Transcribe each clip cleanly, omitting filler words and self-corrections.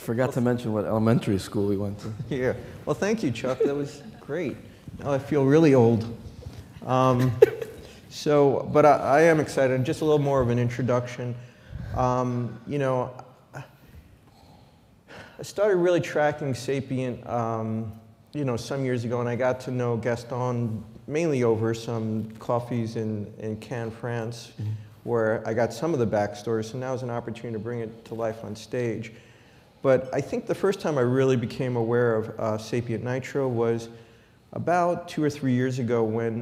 forgot to mention what elementary school we went to. Yeah. Well, thank you, Chuck. That was great. Now I feel really old. But I am excited. Just a little more of an introduction. You know, I started really tracking Sapient, you know, some years ago, and I got to know Gaston mainly over some coffees in Cannes, France, where I got some of the backstory. So now is an opportunity to bring it to life on stage. But I think the first time I really became aware of SapientNitro was about 2 or 3 years ago when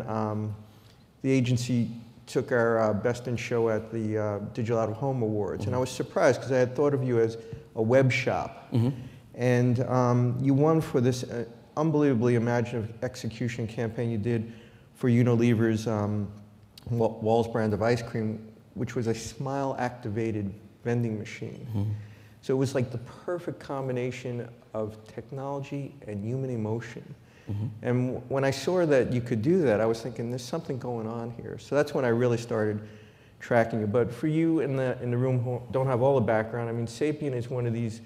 the agency took our Best in Show at the Digital Out of Home Awards. And I was surprised because I had thought of you as a web shop. And you won for this unbelievably imaginative execution campaign you did for Unilever's Wall's brand of ice cream, which was a smile-activated vending machine. So it was like the perfect combination of technology and human emotion. And when I saw that you could do that, I was thinking, there's something going on here. So that's when I really started tracking you. But for you in the room who don't have all the background, I mean, Sapient is one of these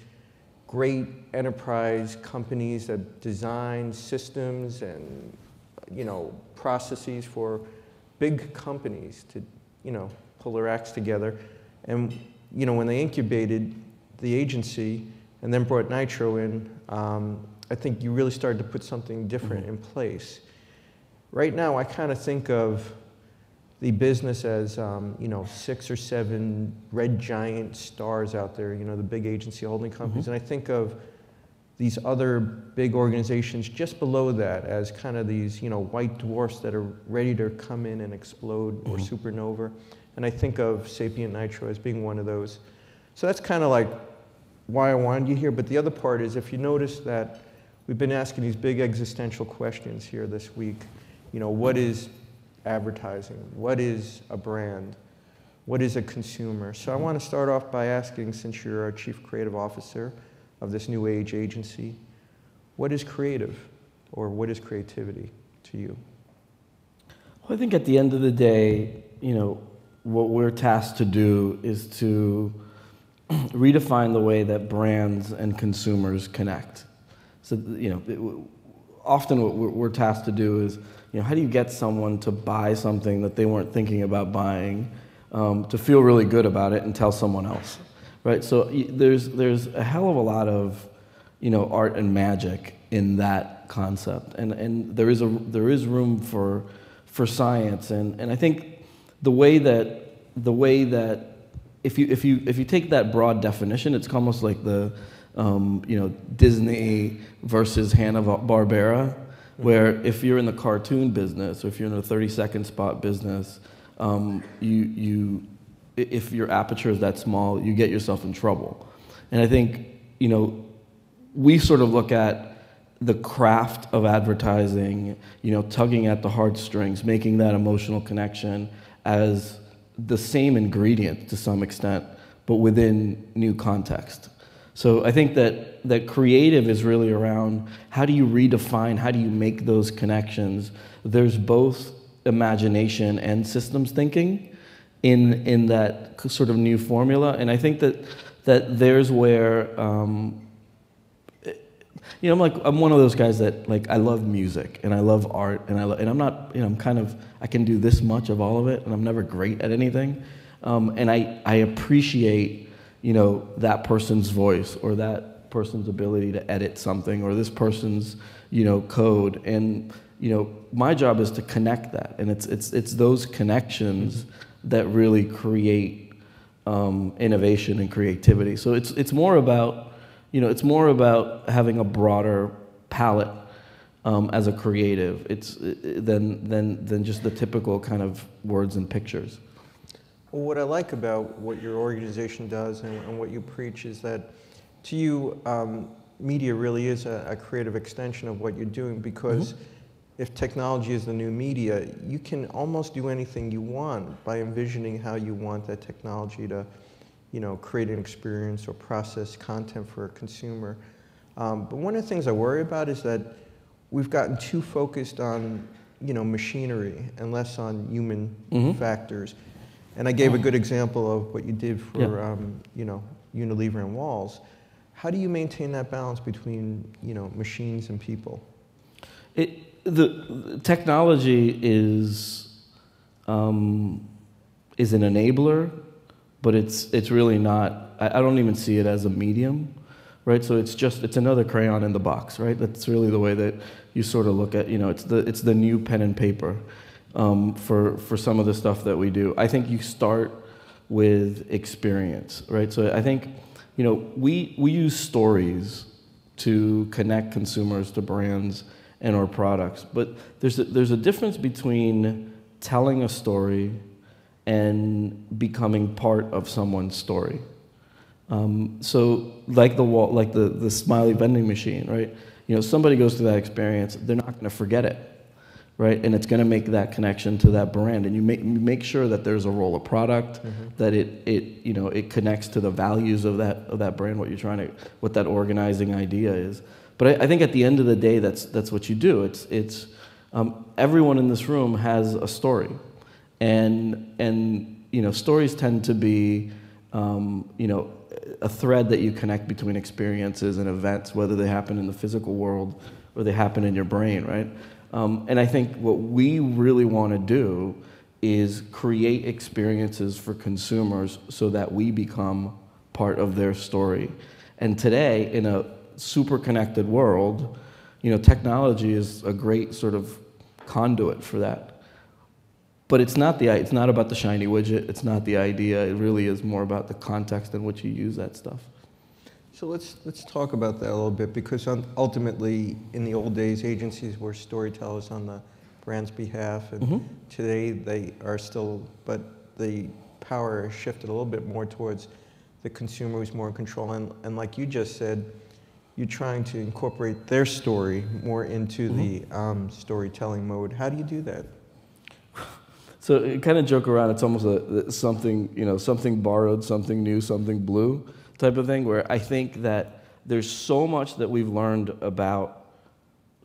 great enterprise companies that design systems and, you know, processes for big companies to, you know, pull their acts together. And, you know, when they incubated the agency and then brought Nitro in, I think you really started to put something different in place. Right now, I kind of think of the business as, you know, 6 or 7 red giant stars out there, you know, the big agency holding companies. And I think of these other big organizations just below that as kind of these, you know, white dwarfs that are ready to come in and explode or supernova. And I think of SapientNitro as being one of those. So that's kind of like why I wanted you here. But the other part is, if you notice that we've been asking these big existential questions here this week. You know, what is advertising? What is a brand? What is a consumer? So I want to start off by asking, since you're our Chief Creative Officer of this new age agency, what is creative, or what is creativity to you? Well, I think at the end of the day, you know, what we're tasked to do is to redefine the way that brands and consumers connect. So, you know, often what we're tasked to do is, you know, how do you get someone to buy something that they weren't thinking about buying, to feel really good about it and tell someone else, right? So there's a hell of a lot of, you know, art and magic in that concept, and there is room for science, and I think the way that if you take that broad definition, it's almost like the you know, Disney versus Hanna-Barbera, where if you're in the cartoon business or if you're in a 30-second spot business, if your aperture is that small, you get yourself in trouble. And I think, you know, we sort of look at the craft of advertising, you know, tugging at the heartstrings, making that emotional connection as the same ingredient to some extent, but within new context. So I think that creative is really around how do you redefine, how do you make those connections. There's both imagination and systems thinking in that sort of new formula, and I think that there's where you know, I'm one of those guys that, like, I love music and I love art and I'm not, you know, I can do this much of all of it and I'm never great at anything, and I appreciate, you know, that person's voice or that person's ability to edit something or this person's, you know, code. And, you know, my job is to connect that. And it's those connections that really create innovation and creativity. So it's more about, you know, it's more about having a broader palette as a creative. Than just the typical kind of words and pictures. Well, what I like about what your organization does and what you preach is that, to you, media really is a creative extension of what you're doing, because if technology is the new media, you can almost do anything you want by envisioning how you want that technology to, you know, create an experience or process content for a consumer. But one of the things I worry about is that we've gotten too focused on, you know, machinery and less on human factors. And I gave a good example of what you did for, you know, Unilever and Walls. How do you maintain that balance between, you know, machines and people? The technology is an enabler, but it's really not. I don't even see it as a medium, right? So it's another crayon in the box, right? That's really the way that you sort of look at, you know, it's the new pen and paper for some of the stuff that we do. I think you start with experience, right? So I think, you know, we use stories to connect consumers to brands and our products, but there's a difference between telling a story and becoming part of someone's story. So like the smiley vending machine, right? You know, somebody goes through that experience, they're not going to forget it, right? And it's going to make that connection to that brand, and you make sure that there's a role of product, that it connects to the values of that brand, what that organizing idea is. But I think at the end of the day, that's what you do. It's everyone in this room has a story, and you know, stories tend to be you know, a thread that you connect between experiences and events, whether they happen in the physical world or they happen in your brain, right? And I think what we really want to do is create experiences for consumers so that we become part of their story. And today, in a super connected world, you know, technology is a great sort of conduit for that. But it's not about the shiny widget. It's not the idea. It really is more about the context in which you use that stuff. So let's talk about that a little bit, because ultimately, in the old days, agencies were storytellers on the brand's behalf, and today they are still, but the power has shifted a little bit more towards the consumer who's more in control. And like you just said, you're trying to incorporate their story more into the storytelling mode. How do you do that? So kind of joke around. It's almost something borrowed, something new, something blue type of thing, where I think that there's so much that we've learned about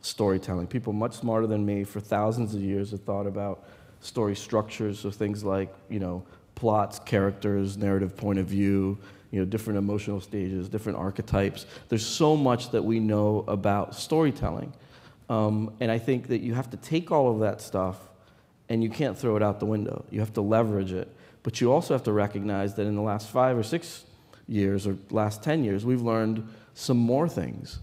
storytelling. People much smarter than me for thousands of years have thought about story structures, so things like, you know, plots, characters, narrative point of view, you know, different emotional stages, different archetypes. There's so much that we know about storytelling. And I think that you have to take all of that stuff and you can't throw it out the window. You have to leverage it. But you also have to recognize that in the last 5 or 6 years or last 10 years, we've learned some more things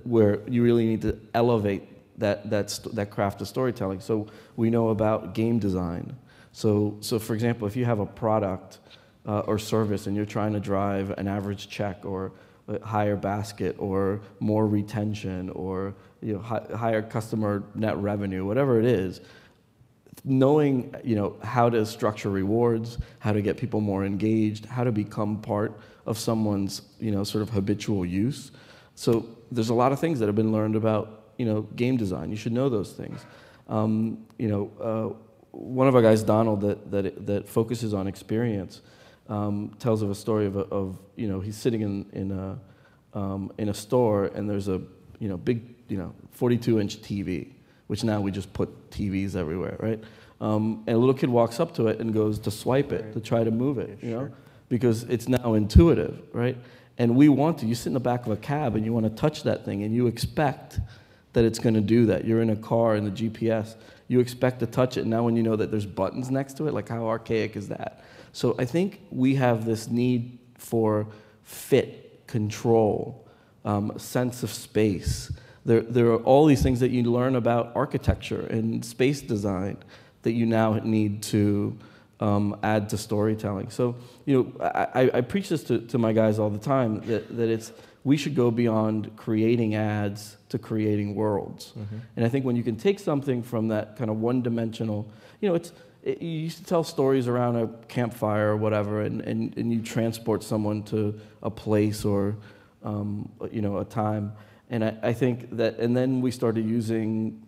where you really need to elevate that craft of storytelling. So we know about game design. So for example, if you have a product or service and you're trying to drive an average check or a higher basket or more retention or, you know, higher customer net revenue, whatever it is, knowing, you know, how to structure rewards, how to get people more engaged, how to become part of someone's, you know, sort of habitual use. So there's a lot of things that have been learned about, you know, game design. You should know those things. You know, one of our guys, Donald, that focuses on experience, tells of a story of you know, he's sitting in a store and there's a, you know, big, you know, 42-inch TV, which now we just put TVs everywhere, right? And a little kid walks up to it and goes to swipe it, to try to move it, you know, because it's now intuitive, right? And you sit in the back of a cab and you want to touch that thing and you expect that it's going to do that. You're in a car and the GPS, you expect to touch it. Now when you know that there's buttons next to it, like how archaic is that? So I think we have this need for fit, control, sense of space. There are all these things that you learn about architecture and space design that you now need to add to storytelling. So, you know, I preach this to my guys all the time, that we should go beyond creating ads to creating worlds. And I think when you can take something from that kind of one-dimensional, you know, you used to tell stories around a campfire or whatever, and you transport someone to a place or, you know, a time. And I think that, and then we started using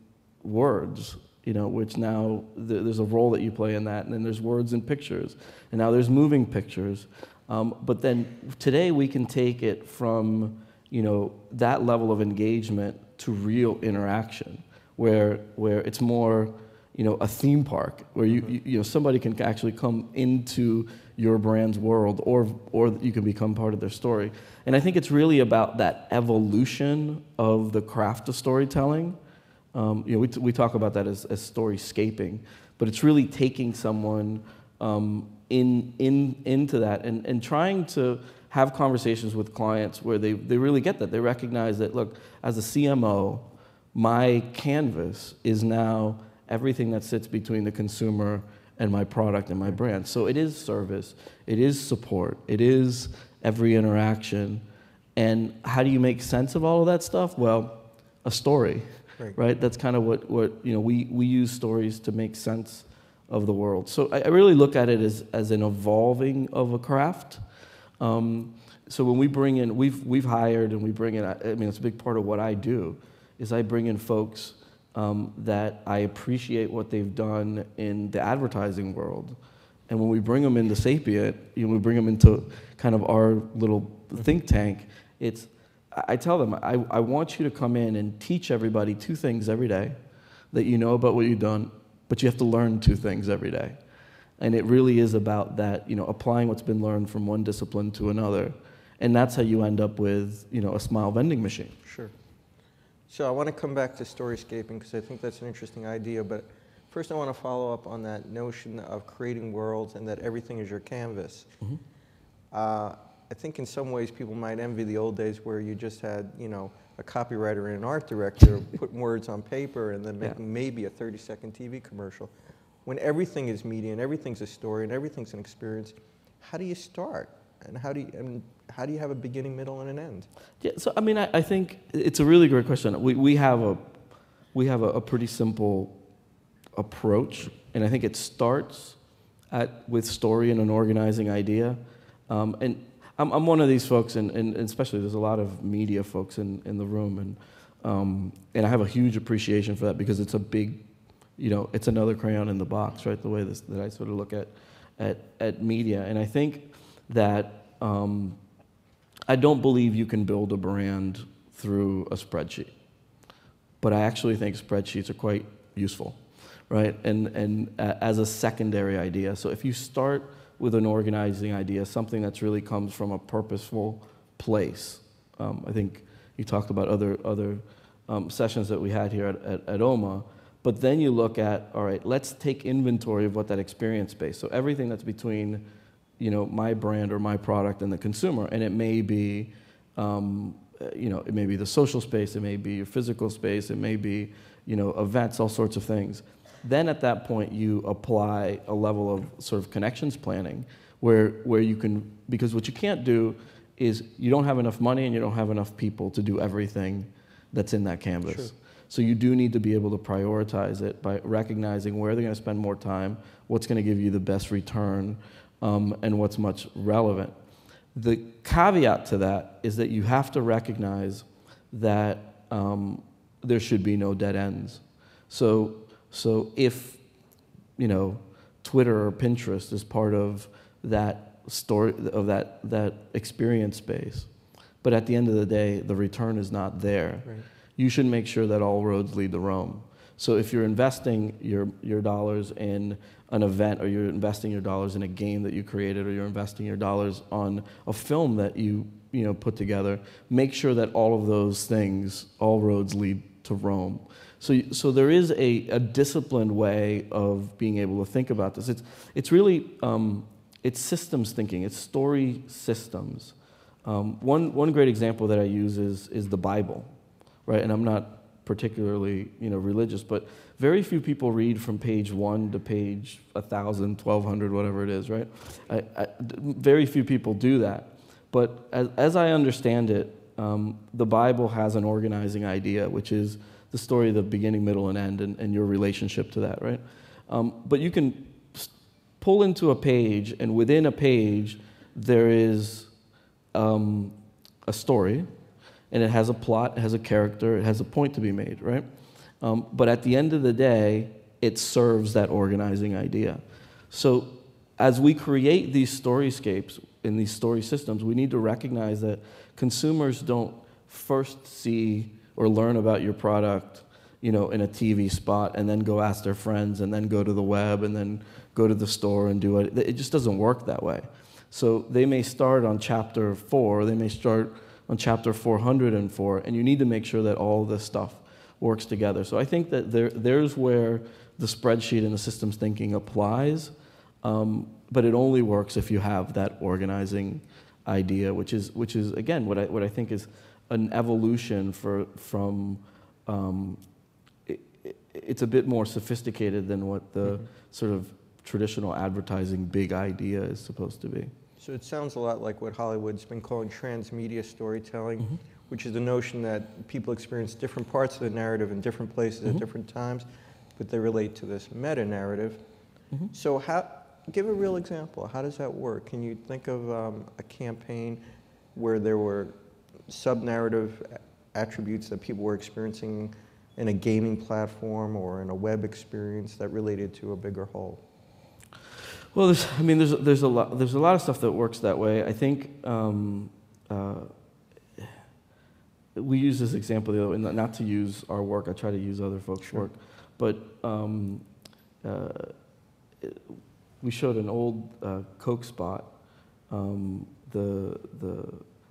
words, you know, which now there's a role that you play in that, and then there's words and pictures, and now there's moving pictures. But then today we can take it from, you know, that level of engagement to real interaction, where it's more, you know, a theme park, where you know, somebody can actually come into your brand's world, or you can become part of their story. And I think it's really about that evolution of the craft of storytelling. We talk about that as storyscaping, but it's really taking someone into that and trying to have conversations with clients where they really get that. They recognize that, look, as a CMO, my canvas is now everything that sits between the consumer and my product and my brand. So it is service, it is support, it is every interaction. And how do you make sense of all of that stuff? Well, a story, right? That's kind of what we use stories to make sense of the world. So I really look at it as an evolving of a craft. So when we bring in, we've hired and we bring in, it's a big part of what I do, is I bring in folks that I appreciate what they've done in the advertising world. And when we bring them into Sapient, we bring them into kind of our little think tank, I tell them, I want you to come in and teach everybody 2 things every day that you know about what you've done, but you have to learn 2 things every day. And it really is about that, applying what's been learned from one discipline to another. And that's how you end up with, a smile vending machine. Sure. So I want to come back to storyscaping because I think that's an interesting idea. But first I want to follow up on that notion of creating worlds and that everything is your canvas. Mm-hmm. I think in some ways people might envy the old days where you just had, a copywriter and an art director putting words on paper and then making maybe a 30-second TV commercial. When everything is media and everything's a story and everything's an experience, how do you start? And how do you have a beginning, middle, and an end? Yeah, so I think it's a really great question. We have a pretty simple approach, and I think it starts with story and an organizing idea. And I'm one of these folks, and especially there's a lot of media folks in the room, and I have a huge appreciation for that because it's a big, it's another crayon in the box, right? The way that I sort of look at media, and I think that I don't believe you can build a brand through a spreadsheet, but I actually think spreadsheets are quite useful, right? And as a secondary idea. So if you start with an organizing idea, something that's really comes from a purposeful place. I think you talked about other sessions that we had here at OMMA, but then you look at, all right, let's take inventory of what that experience space. So everything that's between, my brand or my product and the consumer, and it may be, it may be the social space, it may be your physical space, it may be, events, all sorts of things. Then at that point, you apply a level of sort of connections planning where you can, because what you can't do is you don't have enough money and you don't have enough people to do everything that's in that canvas. True. So you do need to be able to prioritize it by recognizing where they're going to spend more time, what's going to give you the best return, and what's much relevant. The caveat to that is that you have to recognize that there should be no dead ends. So if, Twitter or Pinterest is part of that story, of that experience space, but at the end of the day, the return is not there, right, you should make sure that all roads lead to Rome. So if you're investing your dollars in an event, or you're investing your dollars in a game that you created, or you're investing your dollars on a film that you put together, make sure that all of those things, all roads lead to Rome. So there is a disciplined way of being able to think about this. It's really it's systems thinking. It's story systems. One great example that I use is the Bible, right? And I'm not particularly religious, but very few people read from page 1 to page 1,000, 1,200, whatever it is, right? Very few people do that. But as I understand it, the Bible has an organizing idea, which is the story of the beginning, middle, and end, and your relationship to that, right? But you can pull into a page, and within a page, there is a story, and it has a plot, it has a character, it has a point to be made, right? But at the end of the day, it serves that organizing idea. So as we create these storyscapes in these story systems, we need to recognize that consumers don't first see or learn about your product, in a TV spot, and then go ask their friends, and then go to the web, and then go to the store and do it. It just doesn't work that way. So they may start on chapter 4, they may start on chapter 404, and you need to make sure that all this stuff works together. So I think that there's where the spreadsheet and the systems thinking applies, but it only works if you have that organizing idea, which is again what I think is an evolution from. It's a bit more sophisticated than what the sort of traditional advertising big idea is supposed to be. So it sounds a lot like what Hollywood's been calling transmedia storytelling, which is the notion that people experience different parts of the narrative in different places at different times, but they relate to this meta-narrative. So give a real example. How does that work? Can you think of a campaign where there were sub-narrative attributes that people were experiencing in a gaming platform or in a web experience that related to a bigger whole? Well, there's a lot of stuff that works that way. I think we use this example the other way, not to use our work. I try to use other folks' work, but we showed an old Coke spot, the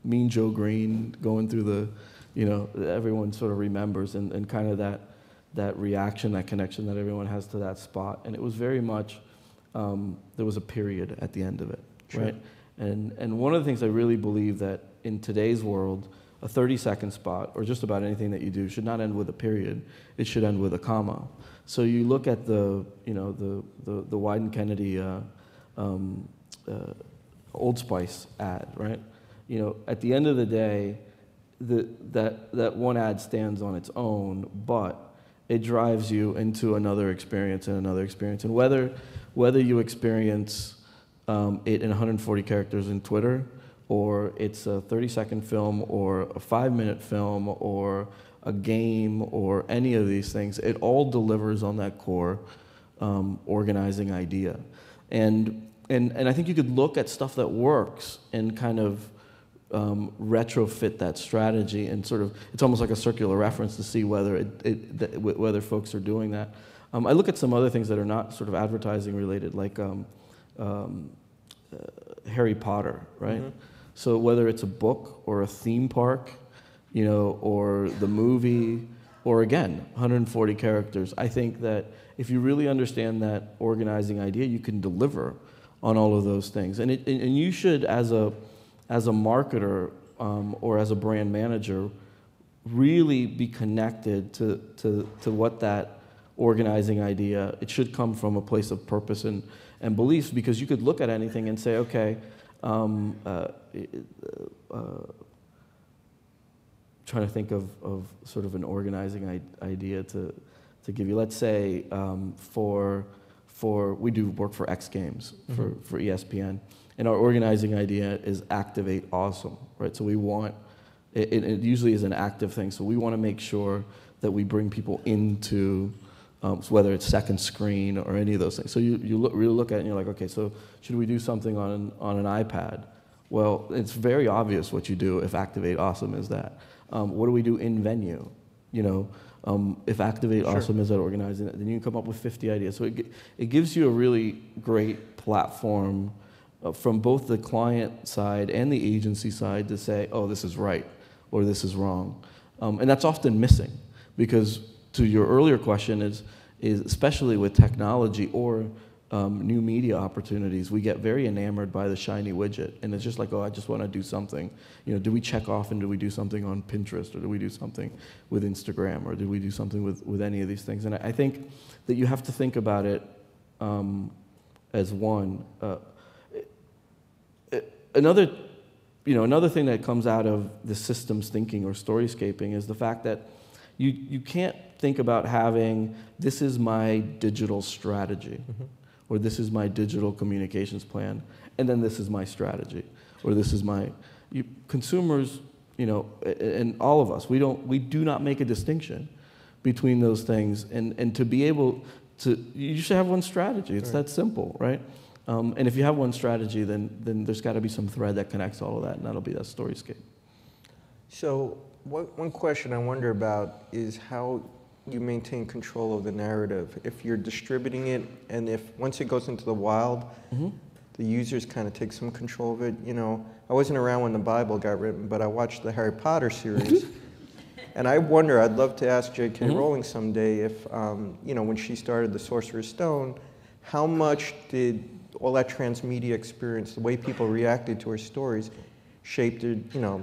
Mean Joe Green going through the, everyone sort of remembers, and kind of that reaction, that connection that everyone has to that spot. And it was very much, there was a period at the end of it, right? And one of the things I really believe that in today's world, a 30-second spot, or just about anything that you do, should not end with a period. It should end with a comma. So you look at the Wyden Kennedy Old Spice ad, right? At the end of the day, that one ad stands on its own, but it drives you into another experience and another experience. And whether you experience it in 140 characters in Twitter, or it's a 30-second film, or a 5-minute film, or a game, or any of these things, it all delivers on that core organizing idea. And I think you could look at stuff that works and kind of retrofit that strategy, and sort of, it's almost like a circular reference to see whether whether folks are doing that. I look at some other things that are not sort of advertising related, like Harry Potter, right? So whether it's a book or a theme park, or the movie, or again, 140 characters, I think that if you really understand that organizing idea, you can deliver on all of those things. And you should, as a marketer or as a brand manager, really be connected to what that organizing idea, it should come from a place of purpose and beliefs, because you could look at anything and say, okay, trying to think of sort of an organizing idea to give you. Let's say we do work for X Games for ESPN, and our organizing idea is Activate Awesome, right? So we want, it usually is an active thing, so we want to make sure that we bring people into, so whether it's second screen or any of those things. So you really look at it and you're like, okay, so should we do something on an iPad? Well, it's very obvious what you do if Activate Awesome is that. What do we do in venue? If Activate Awesome is that organizing, then you can come up with 50 ideas. So it gives you a really great platform from both the client side and the agency side to say, oh, this is right, or this is wrong. And that's often missing, because to your earlier question is especially with technology or new media opportunities, we get very enamored by the shiny widget, and it's just like, oh, I just want to do something. Do we check off, and do we do something on Pinterest, or do we do something with Instagram, or do we do something with any of these things? And I think that you have to think about it as one. Another thing that comes out of the systems thinking or storyscaping is the fact that you can't think about having, this is my digital strategy, or this is my digital communications plan, and then this is my strategy, or this is my, consumers, and all of us, we do not make a distinction between those things, and to be able to, you should have one strategy. It's that simple, right? And if you have one strategy, then there's got to be some thread that connects all of that, and that'll be that storyscape. So one question I wonder about is how you maintain control of the narrative? If you're distributing it, and if once it goes into the wild, the users kind of take some control of it. You know, I wasn't around when the Bible got written, but I watched the Harry Potter series. And I wonder, I'd love to ask J.K. Rowling someday if, you know, when she started the Sorcerer's Stone, how much did all that transmedia experience, the way people reacted to her stories, shaped it, you know,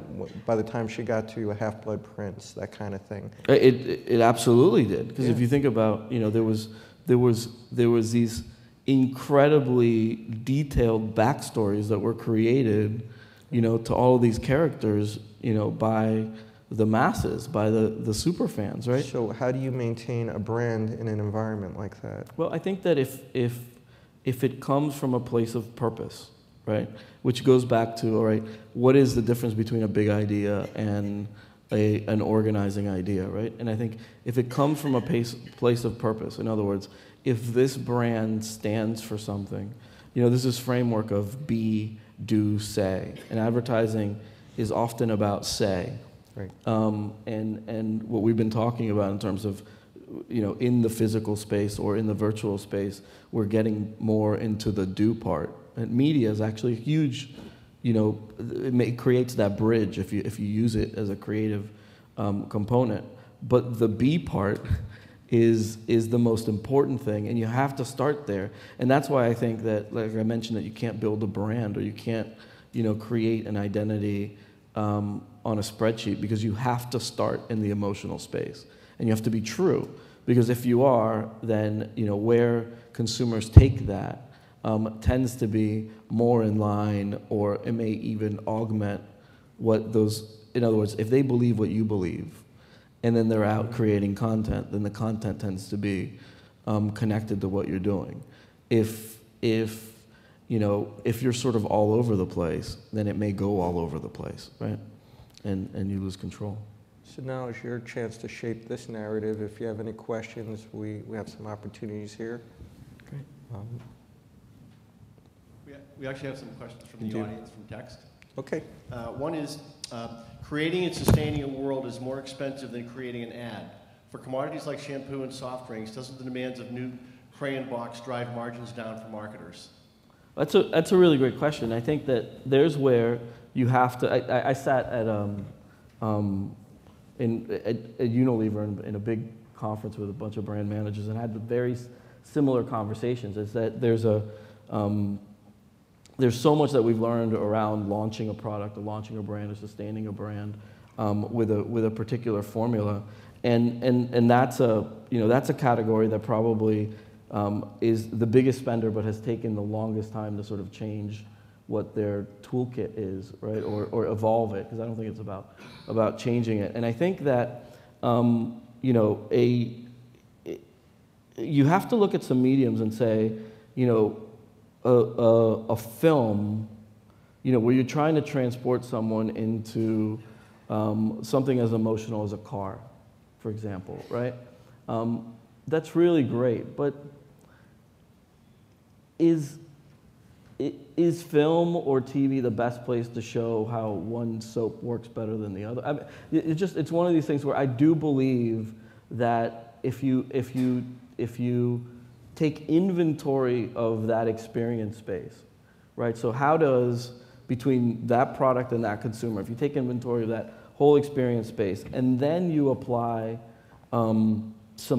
by the time she got to A Half-Blood Prince, that kind of thing? It absolutely did, because if you think about, you know, there was these incredibly detailed backstories that were created, you know, to all of these characters, you know, by the masses, by the super fans, right? So how do you maintain a brand in an environment like that? Well, I think that if it comes from a place of purpose, right, which goes back to, all right, what is the difference between a big idea and an organizing idea, right? And I think if it comes from a place of purpose, in other words, if this brand stands for something, you know, this is framework of be, do, say, and advertising is often about say. Right. And what we've been talking about in terms of, you know, in the physical space or in the virtual space, we're getting more into the do part. And media is actually a huge, you know, it creates that bridge if you use it as a creative component. But the be part is the most important thing, and you have to start there. And that's why I think that, like I mentioned, that you can't build a brand or you can't, you know, create an identity on a spreadsheet, because you have to start in the emotional space, and you have to be true, because if you are, then, you know, where consumers take that tends to be more in line, or it may even augment what those, in other words, if they believe what you believe, and then they're out creating content, then the content tends to be connected to what you're doing. If you know, if you're sort of all over the place, then it may go all over the place, right? And you lose control. So now is your chance to shape this narrative. If you have any questions, we have some opportunities here. Great. We actually have some questions from the audience from text. Okay. One is, creating and sustaining a world is more expensive than creating an ad. For commodities like shampoo and soft drinks, doesn't the demands of new crayon box drive margins down for marketers? That's a really great question. I think that there's where you have to. I sat at Unilever in a big conference with a bunch of brand managers and had very similar conversations. Is that there's so much that we've learned around launching a product, or launching a brand, or sustaining a brand with a particular formula, and that's a category that probably is the biggest spender, but has taken the longest time to sort of change what their toolkit is, right, or evolve it, because I don't think it's about changing it. And I think that you know, you have to look at some mediums and say, you know, a film, you know, where you're trying to transport someone into something as emotional as a car, for example, right? That's really great, but is film or TV the best place to show how one soap works better than the other? I mean, it's one of these things where I do believe that if you take inventory of that experience space, right? So how does, between that product and that consumer, if you take inventory of that whole experience space, and then you apply some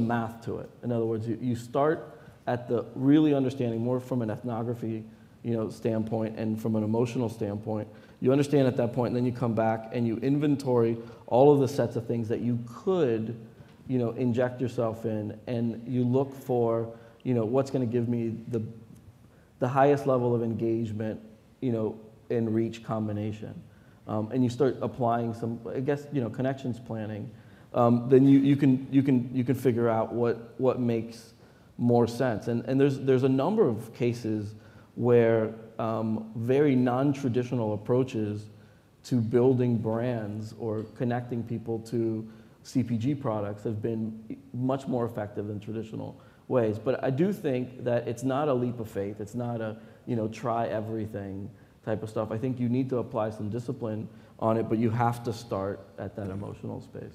math to it. In other words, you start at the really understanding more from an ethnography, you know, standpoint and from an emotional standpoint. You understand at that point, and then you come back and you inventory all of the sets of things that you could, you know, inject yourself in, and you look for, you know, what's going to give me the highest level of engagement, you know, and reach combination. And you start applying some, I guess, you know, connections planning. Then you can figure out what makes more sense. And there's a number of cases where very non-traditional approaches to building brands or connecting people to CPG products have been much more effective than traditional ways. But I do think that it's not a leap of faith. It's not a, you know, try everything type of stuff. I think you need to apply some discipline on it, but you have to start at that emotional space.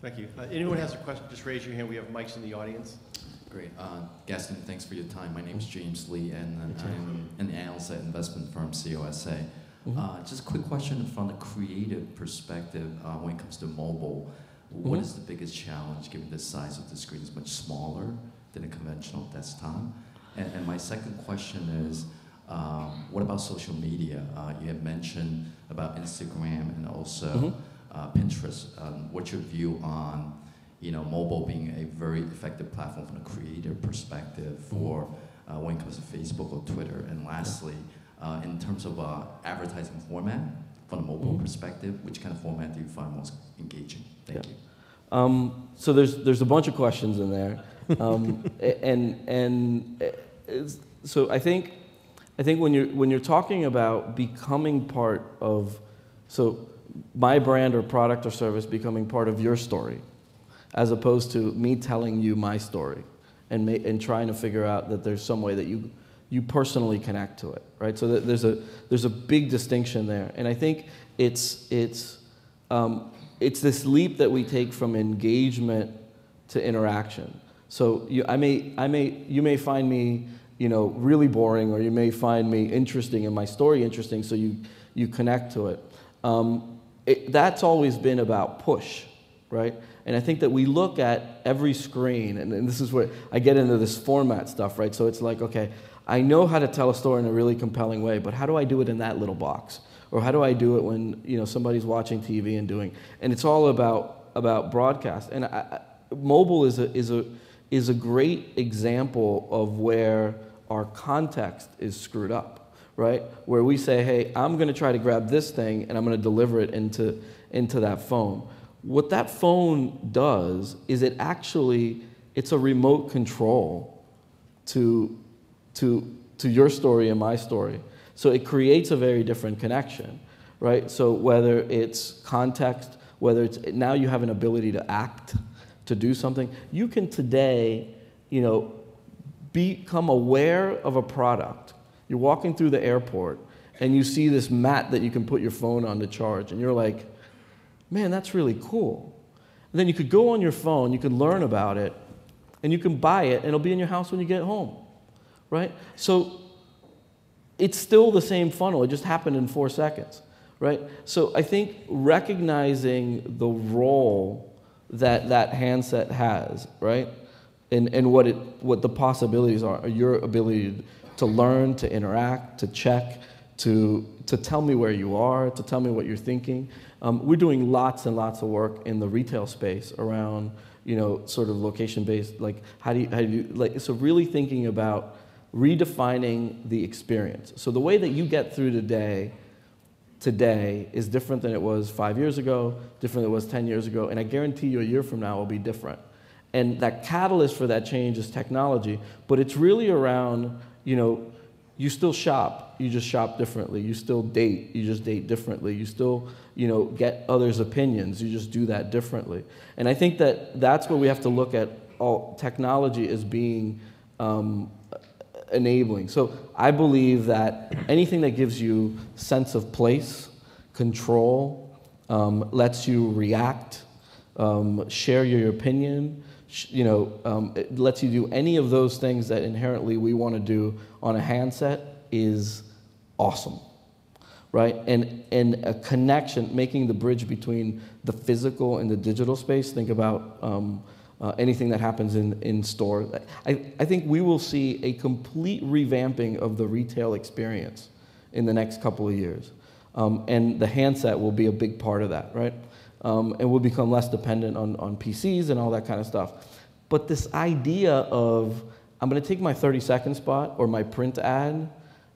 Thank you. Anyone has a question, just raise your hand. We have mics in the audience. Great. Gaston, thanks for your time. My name is James Lee, and I'm an analyst at investment firm COSA. Just a quick question from the creative perspective when it comes to mobile. What is the biggest challenge given the size of the screen is much smaller than a conventional desktop? And my second question is, what about social media? You have mentioned about Instagram and also Pinterest. What's your view on mobile being a very effective platform from a creative perspective for when it comes to Facebook or Twitter? And lastly, in terms of advertising format, from a mobile perspective, which kind of format do you find most engaging? Thank you. So there's a bunch of questions in there, so I think when you're talking about becoming part of, so my brand or product or service becoming part of your story, as opposed to me telling you my story, and trying to figure out that there's some way that you personally connect to it, right? So that there's a big distinction there, and I think it's this leap that we take from engagement to interaction. So you may find me really boring, or you may find me interesting and my story interesting, so you connect to it. That's always been about push, right? And I think that we look at every screen, and this is where I get into this format stuff, right? So it's like, okay, I know how to tell a story in a really compelling way, but how do I do it in that little box? Or how do I do it when somebody's watching TV and it's all about broadcast. And mobile is a great example of where our context is screwed up, right? Where we say, hey, I'm going to try to grab this thing and I'm going to deliver it into that phone. What that phone does is it's a remote control to your story and my story. So it creates a very different connection, right? So whether it's context, whether it's, now you have an ability to act, to do something. You can today, become aware of a product. You're walking through the airport and you see this mat that you can put your phone on to charge, and you're like, man, that's really cool. And then you could go on your phone, you could learn about it, and you can buy it, and it'll be in your house when you get home, right? So it's still the same funnel, it just happened in 4 seconds, right? So I think recognizing the role that handset has, right? And what the possibilities are your ability to learn, to interact, to check, to tell me where you are, to tell me what you're thinking. We're doing lots and lots of work in the retail space around, sort of location-based, like how do you so really thinking about redefining the experience. So the way that you get through today is different than it was 5 years ago, different than it was 10 years ago, and I guarantee you a year from now will be different. And that catalyst for that change is technology, but it's really around, you still shop, you just shop differently. You still date, you just date differently. You still, get others' opinions, you just do that differently. And I think that's where we have to look at all technology as being enabling. So I believe that anything that gives you sense of place, control, lets you react, share your opinion, it lets you do any of those things that inherently we want to do on a handset is awesome, right? And a connection, making the bridge between the physical and the digital space. Think about anything that happens in store. I think we will see a complete revamping of the retail experience in the next couple of years. And the handset will be a big part of that, right? And we'll become less dependent on PCs and all that kind of stuff. But this idea of, I'm going to take my 30-second spot or my print ad,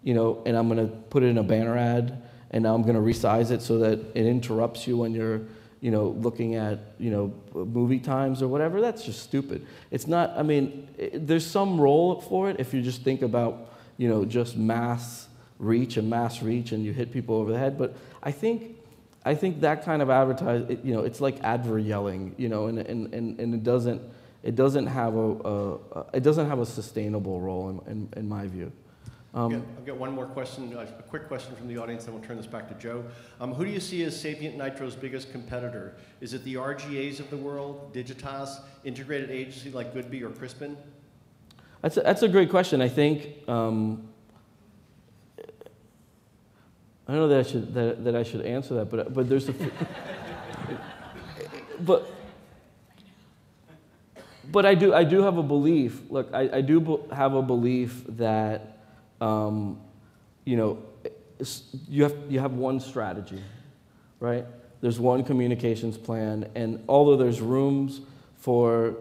and I'm going to put it in a banner ad, and now I'm going to resize it so that it interrupts you when you're, looking at, movie times or whatever. That's just stupid. It's not, there's some role for it if you just think about, just mass reach and you hit people over the head. But I think that kind of it's like advert yelling, and it doesn't have a sustainable role in my view. I've got one more question, a quick question from the audience, then we'll turn this back to Joe. Who do you see as SapientNitro's biggest competitor? Is it the RGAs of the world, Digitas, integrated agency like Goodby or Crispin? That's a great question. I think I don't know that I should answer that, but there's a but I do have a belief. Look, I do have a belief that you know, you have one strategy, right? There's one communications plan, and although there's rooms for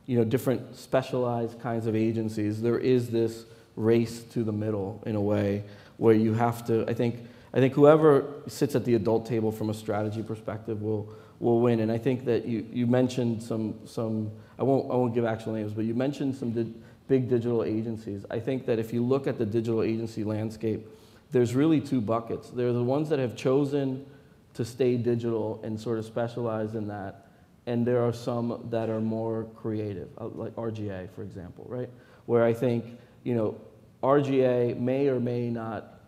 you know, different specialized kinds of agencies, there is this race to the middle in a way where you have to. I think whoever sits at the adult table from a strategy perspective will win. And I think that you mentioned some. I won't give actual names, but you mentioned some big digital agencies. I think that if you look at the digital agency landscape, there's really two buckets. There are the ones that have chosen to stay digital and sort of specialize in that, and there are some that are more creative, like RGA, for example, right? Where I think, you know, RGA may or may not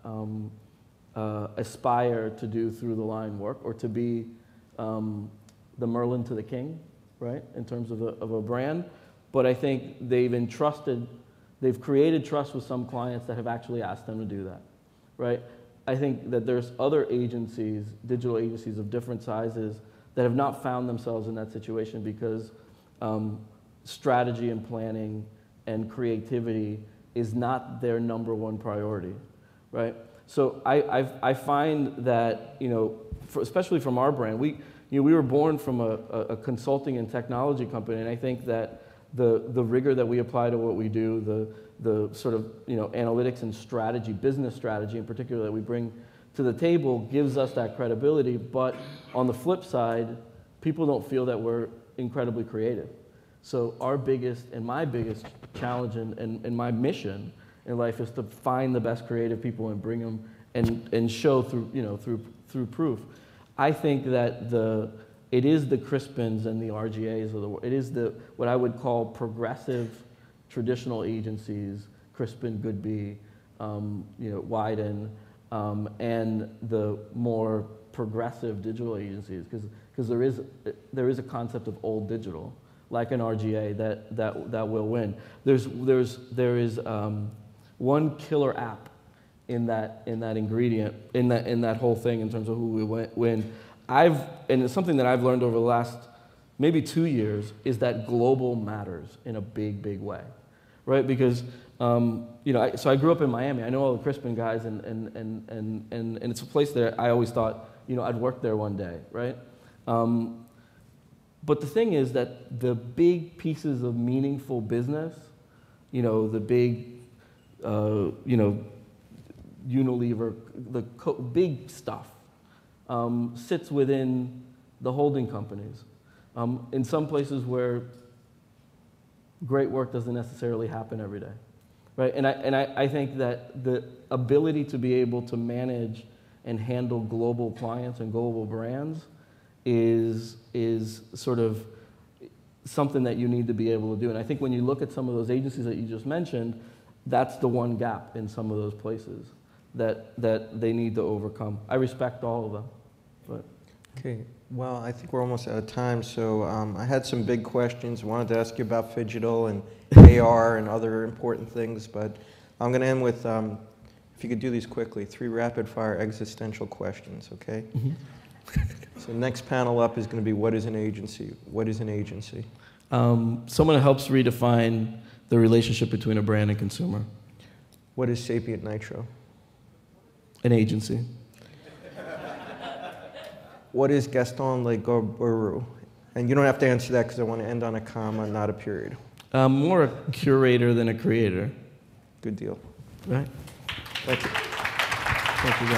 aspire to do through the line work or to be the Merlin to the king, right, in terms of a brand. But I think they've created trust with some clients that have actually asked them to do that, right? I think that there's other agencies, digital agencies of different sizes, that have not found themselves in that situation because strategy and planning and creativity is not their #1 priority, right? So I find that, you know, especially from our brand, we were born from a consulting and technology company, and I think that the rigor that we apply to what we do, the sort of, you know, analytics and strategy, business strategy in particular, that we bring to the table gives us that credibility. But on the flip side, people don't feel that we're incredibly creative. So our biggest and my biggest challenge and my mission in life is to find the best creative people and bring them and show through, you know, through proof. I think that it is the Crispins and the RGAs of the world. It is what I would call progressive traditional agencies, Crispin, Goodby, you know, Wyden, and the more progressive digital agencies, because there is a concept of old digital, like an RGA, that will win. There is one killer app in that ingredient, in that whole thing in terms of who will win. And it's something that I've learned over the last maybe 2 years, is that global matters in a big, big way, right? Because you know, so I grew up in Miami. I know all the Crispin guys, and it's a place that I always thought, you know, I'd work there one day, right? But the thing is that the big pieces of meaningful business, you know, the big, you know, Unilever, the big stuff, sits within the holding companies. In some places where great work doesn't necessarily happen every day, right? And I think that the ability to be able to manage and handle global clients and global brands is sort of something that you need to be able to do. And I think when you look at some of those agencies that you just mentioned, that's the one gap in some of those places that they need to overcome. I respect all of them, but. Okay, well, I think we're almost out of time, so I had some big questions. I wanted to ask you about Phygital and AR and other important things, but I'm going to end with, if you could do these quickly, 3 rapid-fire existential questions, okay? Mm-hmm. So next panel up is going to be, what is an agency? What is an agency? Someone who helps redefine the relationship between a brand and consumer. What is SapientNitro? An agency. What is Gaston Legorburu? And you don't have to answer that because I want to end on a comma, not a period. More a curator than a creator. Good deal. Right. Thank you. Thank you, guys.